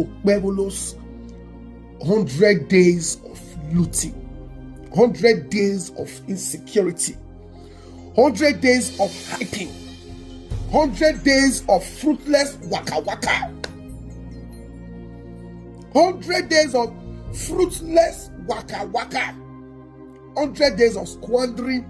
Okpebholo's 100 days of looting, 100 days of insecurity, 100 days of hyping, 100 days of fruitless waka waka, 100 days of fruitless waka waka, 100 days of squandering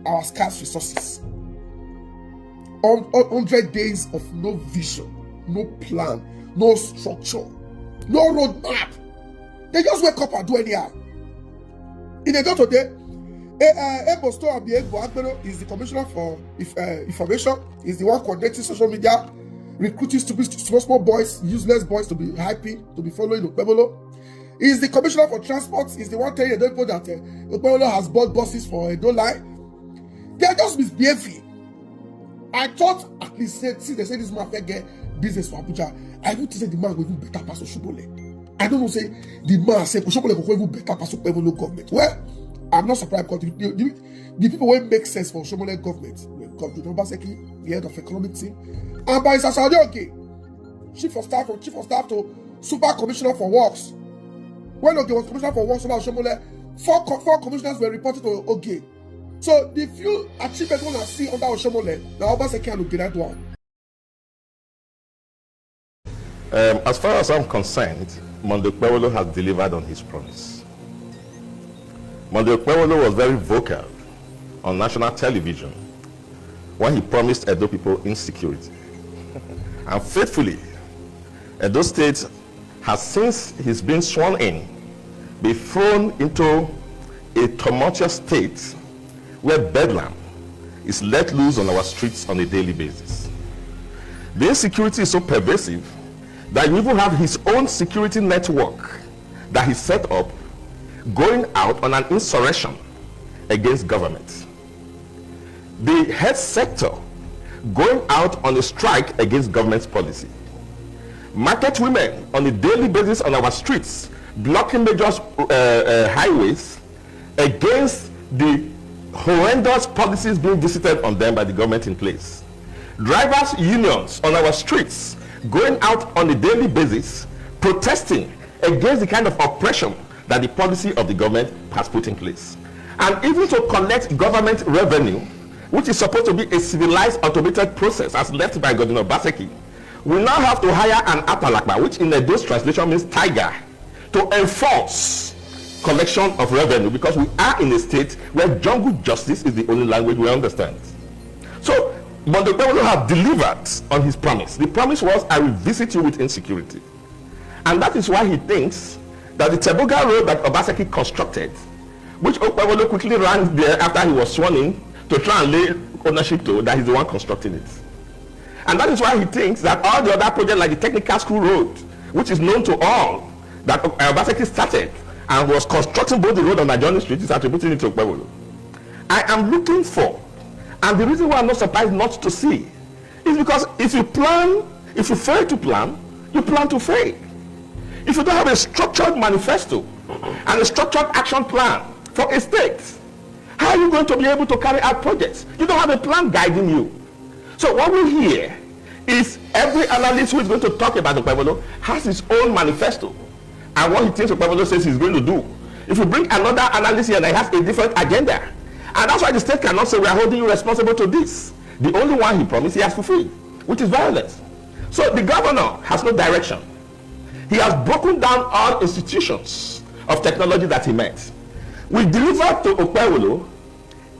our scarce resources, 100 days of no vision, no plan, no structure, no roadmap. They just wake up and do anyhow. In a day today, Okpebholo is the commissioner for information. He's the one coordinating social media, recruiting stupid small boys, useless boys to be happy, to be following Okpebholo. He's the commissioner for transport. He's the one telling the people that Okpebholo has bought buses for no lie. They are just misbehaving. I thought at least since they say this man get business for Abuja, I would say the man will even better pass Oshobole. I don't know, say the man say Oshobole will even better pass Okpebholo government. Well, I'm not surprised because the people will make sense for Oshobole government. Because the Obazee, the head of economic team, and by Saudi, okay, chief of staff to super commissioner for works. When Oge was commissioner for works, Oshobole, four commissioners were reported to Oge. So the few achievements we see under Oshobole, the Obazee can get that one. As far as I'm concerned, Okpebholo has delivered on his promise. Okpebholo was very vocal on national television when he promised Edo people insecurity. And faithfully, Edo State has, since he's been sworn in, been thrown into a tumultuous state where bedlam is let loose on our streets on a daily basis. The insecurity is so pervasive that you even have his own security network that he set up going out on an insurrection against government. The health sector going out on a strike against government's policy. Market women on a daily basis on our streets blocking major highways against the horrendous policies being visited on them by the government in place. Drivers' unions on our streets going out on a daily basis protesting against the kind of oppression that the policy of the government has put in place. And even to collect government revenue, which is supposed to be a civilized automated process as left by Governor Obazee, we now have to hire an apalakpa, which in Edo's translation means tiger, to enforce collection of revenue, because we are in a state where jungle justice is the only language we understand. So Okpebholo have delivered on his promise. The promise was, I will visit you with insecurity. And that is why he thinks that the Teboga road that Obazee constructed, which Okpebholo quickly ran there after he was sworn in to try and lay ownership to, that he's the one constructing it. And that is why he thinks that all the other projects like the Technical School Road, which is known to all, that Obazee started and was constructing both the road on Ajoni Street, is attributing it to Okpebholo. I am looking for, and the reason why I'm not surprised not to see, is because if you fail to plan, you plan to fail. If you don't have a structured manifesto and a structured action plan for a state, how are you going to be able to carry out projects? You don't have a plan guiding you. So what we hear is every analyst who is going to talk about Okpebholo has his own manifesto and what he thinks Okpebholo says he's going to do. If you bring another analyst here that has a different agenda, and that's why the state cannot say we are holding you responsible to this. The only one he promised he has fulfilled, which is violence. So the governor has no direction. He has broken down all institutions of technology that he met. We delivered to Okpebholo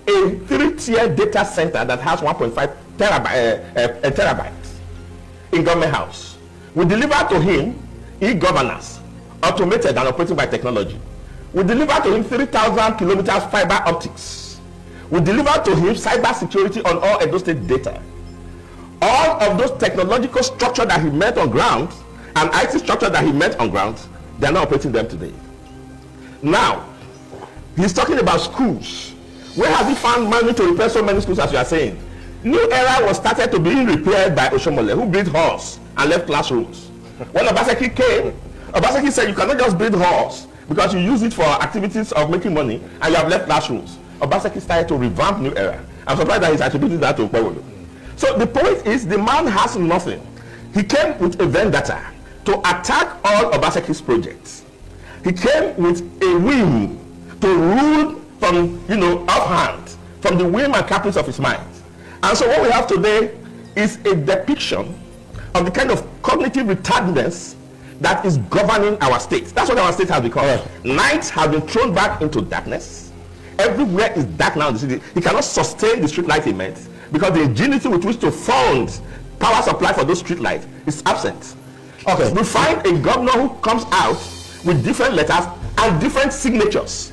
a 3-tier data center that has 1.5 terabytes in government house. We delivered to him e-governance, automated and operating by technology. We delivered to him 3,000 kilometers fiber optics. We delivered to him cyber security on all Edo State data. All of those technological structure that he met on ground and IT structure that he met on ground, they are not operating them today. Now, he's talking about schools. Where has he found money to repair so many schools, as you are saying? New era was started to be repaired by Oshomole, who built halls and left classrooms. When Obazee came, Obazee said you cannot just build halls because you use it for activities of making money and you have left classrooms. Obazee started to revamp New Era. I'm surprised that he's attributing that to Okpebholo. So the point is, the man has nothing. He came with a vendetta to attack all Obasee's projects. He came with a whim to rule from, offhand, from the whim and caprice of his mind. And so what we have today is a depiction of the kind of cognitive retardedness that is governing our state. That's what our state has become. Night has been thrown back into darkness. Everywhere is dark now in the city. He cannot sustain the street light he meant because the ingenuity with which to fund power supply for those street lights is absent. Okay, we find a governor who comes out with different letters and different signatures.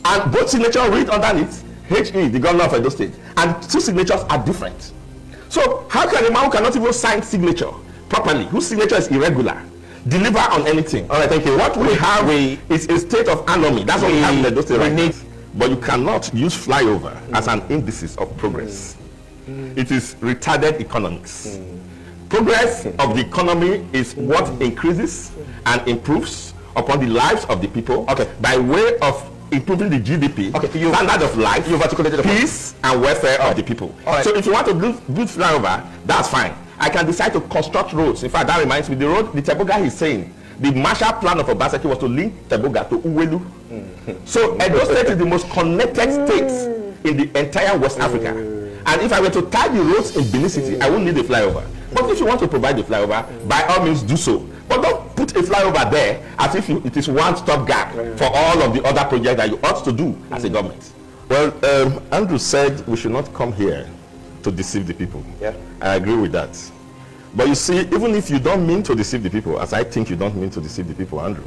And both signatures read underneath HE, the governor of Edo State, and two signatures are different. So how can a man who cannot even sign signature properly, whose signature is irregular, deliver on anything? All right, thank you. What we have is a state of anomy. That's what we have in Edo State right now. But you cannot use flyover as an indices of progress. It is retarded economics. Progress of the economy is what increases and improves upon the lives of the people by way of improving the GDP, standard of life, peace and welfare of the people. So if you want to build flyover, that's fine. I can decide to construct roads. In fact, that reminds me, the road, the Teboga he's saying, the Marshall Plan of Obazee was to link Teboga to Uwelu. So Edo State is the most connected state in the entire West Africa. And if I were to tie the roads in Benin City, I wouldn't need a flyover. But if you want to provide the flyover, by all means do so. But don't put a flyover there as if it is one-stop gap for all of the other projects that you ought to do as a government. Well, Andrew said we should not come here to deceive the people. Yeah. I agree with that. But you see, even if you don't mean to deceive the people, as I think you don't mean to deceive the people, Andrew,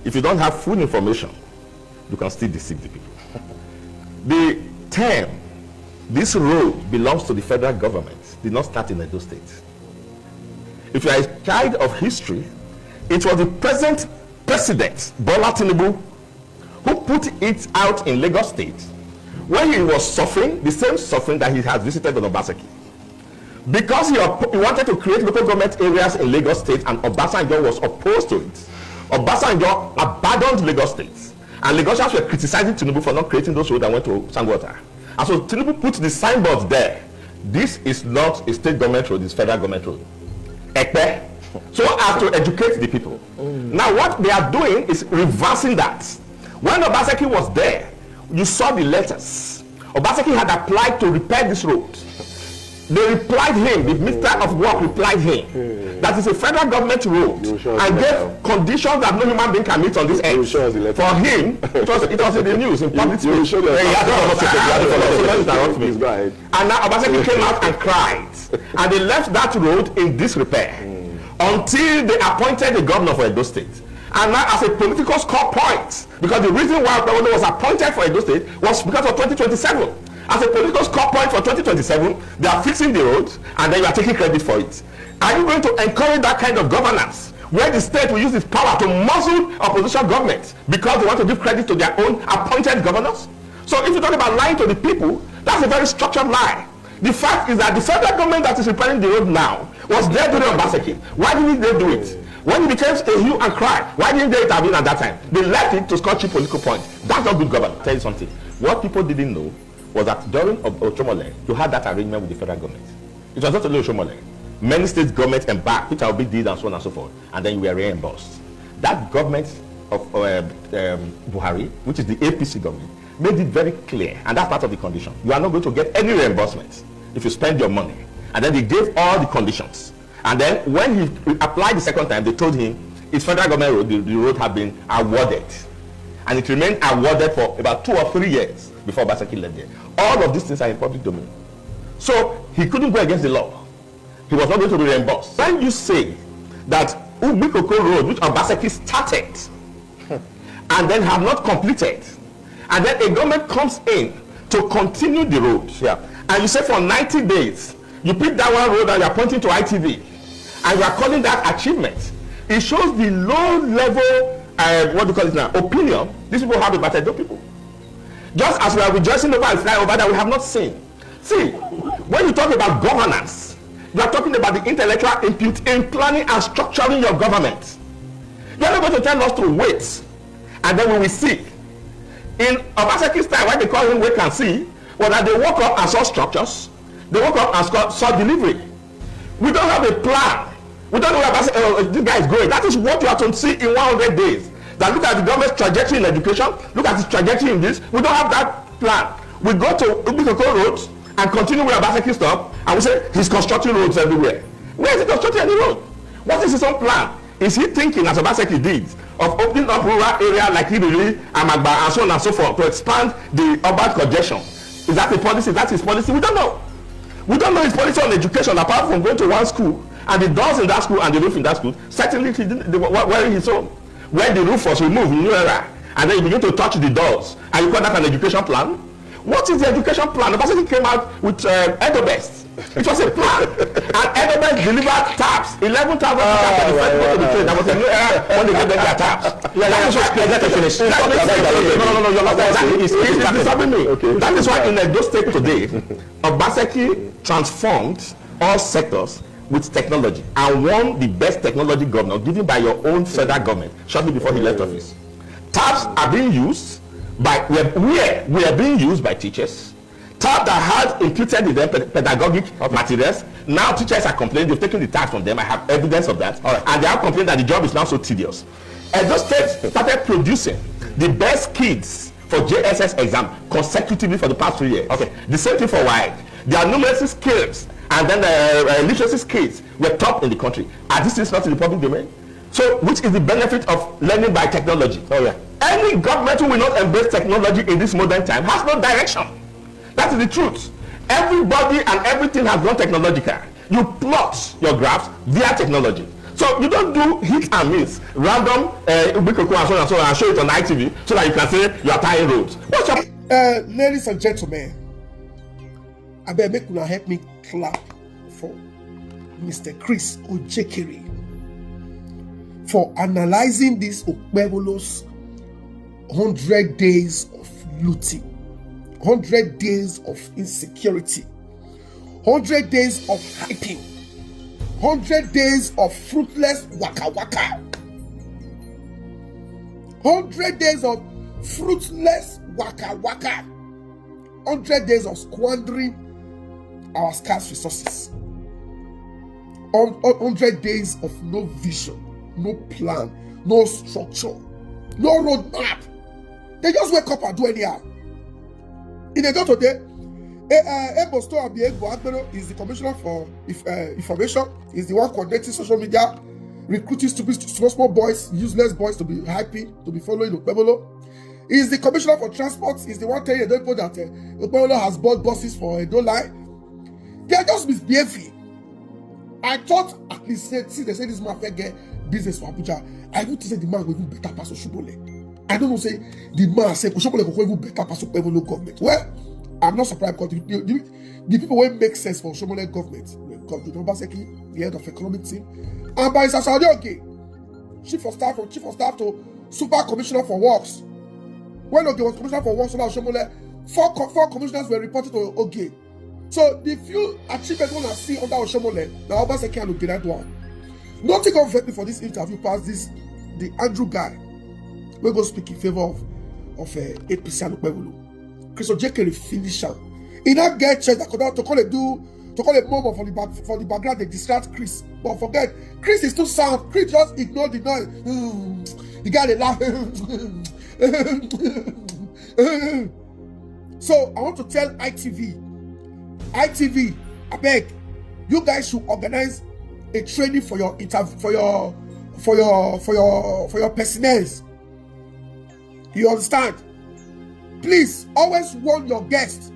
if you don't have full information, you can still deceive the people. The term, this road belongs to the federal government, did not start in Edo State. If you are a child of history, it was the present president, Bola Tinubu, who put it out in Lagos State when he was suffering, the same suffering that he has visited on Obazee. Because he wanted to create local government areas in Lagos State and Obasanjo was opposed to it. Obasanjo abandoned Lagos State. And Lagosians were criticizing Tinubu for not creating those roads that went to Sangwater. And so Tinubu put the signboard there. This is not a state government road, it's federal government road. Ekpe. So as to educate the people. Now what they are doing is reversing that. When Obazee was there, you saw the letters. Obazee had applied to repair this road. They replied him, the Minister of Work replied him, that is a federal government road and gave conditions that no human being can meet on this earth. For him, it was in the news, in public space. And now Obazee came out and cried. And they left that road in disrepair until they appointed a governor for Edo State. And now as a political score point, because the reason why Okpebholo was appointed for Edo State was because of 2027. As a political score point for 2027, they are fixing the road and then you are taking credit for it. Are you going to encourage that kind of governance where the state will use its power to muzzle opposition government because they want to give credit to their own appointed governors? So if you talk about lying to the people, that's a very structured lie. The fact is that the federal government that is repairing the road now was there during Obazee. Why didn't they do it? When it became a hue and cry, why didn't they intervene at that time? They left it to score cheap political points. That's not good governance. I'll tell you something. What people didn't know was that during Oshomole, you had that arrangement with the federal government. It was not only Oshomole. Many state governments embarked, which are big deals and so on and so forth, and then you were reimbursed. That government of Buhari, which is the APC government, made it very clear, and that's part of the condition. You are not going to get any reimbursement if you spend your money. And then they gave all the conditions. And then when he applied the second time, they told him it's federal government road, the road had been awarded. And it remained awarded for about 2 or 3 years before Obazee left there. All of these things are in public domain. So he couldn't go against the law. He was not going to be reimbursed. When you say that Ubikoko Road, which Obazee started, and then have not completed, and then a government comes in to continue the road, and you say for 90 days, you pick that one road and you are pointing to ITV, and you are calling that achievement, it shows the low level, what do you call it now, opinion these people have about Edo people. Just as we are rejoicing over a flyover that we have not seen. See, when you talk about governance, you are talking about the intellectual input in planning and structuring your government. You are not going to tell us to wait, and then we will see. In Obasee's time, what they call him wait and see, was that they woke up and saw structures, they woke up and saw delivery. We don't have a plan We don't know where this guy is going. That is what you have to see in 100 days. That look at the government's trajectory in education, look at its trajectory in this. We don't have that plan. We go to Okpebholo roads and continue where Obazee stopped, and we say he's constructing roads everywhere. Where is he constructing any road? What is his own plan? Is he thinking, as Obazee did, of opening up rural area like Ibiri, Amagba, and so on and so forth to expand the urban congestion? Is that the policy? Is that his policy? We don't know. We don't know his policy on education apart from going to one school and the doors in that school and the roof in that school. Certainly, he didn't, where his home, where the roof was removed in New Era, and then you begin to touch the doors, and you call that an education plan? What is the education plan? The person came out with Edobest. It was a plan. And Edobest delivered taps. 11,000 taps for the first people to the trade. That was a New Era when they gave them their taps. Let us finish. No, you're not. That is disturbing me. Okay. That is why in those states today, Obazee transformed all sectors with technology and won the best technology governor given by your own federal government shortly before he left office. Taps are being used by we are being used by teachers. Tab that had imputed in them pedagogic materials. Now teachers are complaining, they've taken the tax from them. I have evidence of that. Right. And they have complained that the job is now so tedious. And those states started producing the best kids for JSS exam consecutively for the past 3 years. Okay. The same thing for WIDE. Their numeracy skills and then the literacy skills were top in the country. Are these things not in the public domain? So, which is the benefit of learning by technology? Oh yeah. Any government who will not embrace technology in this modern time has no direction. That is the truth. Everybody and everything has gone technological. You plot your graphs via technology. So you don't do hit and miss, random and so on, and show it on ITV so that you can say you are tying roads. What's your ladies and gentlemen, I beg make una help me clap for Mr. Chris Ojeikere for analyzing this Okpebholo's 100 days of looting, 100 days of insecurity, 100 days of hyping, 100 days of fruitless waka waka, 100 days of fruitless waka waka, 100 days of squandering our scarce resources, 100 days of no vision, no plan, no structure, no roadmap. They just wake up and do anyhow. In a day today, Okpebholo is the commissioner for information. Is the one coordinating social media, recruiting small boys, useless boys to be happy, to be following Okpebholo. He is the commissioner for transport. Is the one telling people that Okpebholo has bought buses for a dollar. They are just misbehaving. I thought at least since they say this man get business for Abuja, I would say the man will even better pass Oshobole. I don't know, say the man say Oshobole will even better pass Okpebholo government. Well, I'm not surprised because the people will make sense for Oshobole government. Because the Obazee, the head of economic team, and by Saudi chief of staff to super commissioner for works. When Oge was commissioner for works, Oshobole, four commissioners were reported to Oge. So the few achievements we see under Oshobole, now Obazee can look at that one. Nothing of me for this interview past the Andrew guy. We go speak in favor of APC and Okpebholo. Chris Ojeikere finish am. He not get chance to call a mom for the background. They distract Chris, but forget Chris is too sound. Chris just ignore the noise. The guy they laugh. So I want to tell ITV, I beg you guys should organize a training for your personnel. You understand? Please always warn your guests.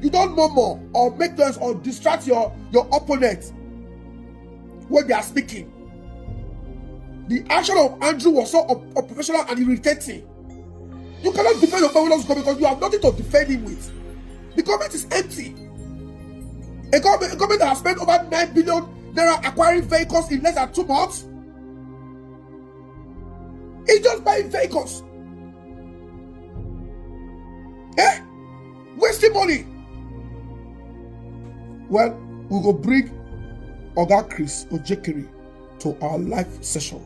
You don't murmur or make noise or distract your opponent when they are speaking. The action of Andrew was so unprofessional and irritating. You cannot defend your government because you have nothing to defend him with. The government is empty. A government that has spent over 9 billion naira acquiring vehicles in less than 2 months. It's just buying vehicles. Wasting money. Well, we will bring Oga Chris Ojeikere to our live session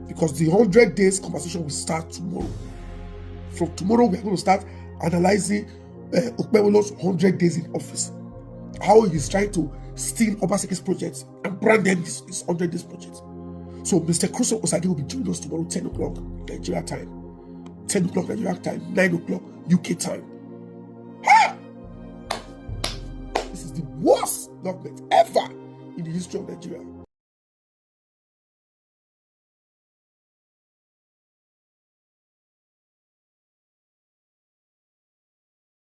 because the 100 days conversation will start tomorrow. From tomorrow, we are going to start analyzing Okpebholo's 100 days in office. How he is trying to steal Obasee's projects and brand them his 100 days project. So Mr. Crusoe Osage will be joining us tomorrow, 10 o'clock Nigeria time. 10 o'clock Nigeria time, 9 o'clock UK time. Ha! This is the worst government ever in the history of Nigeria.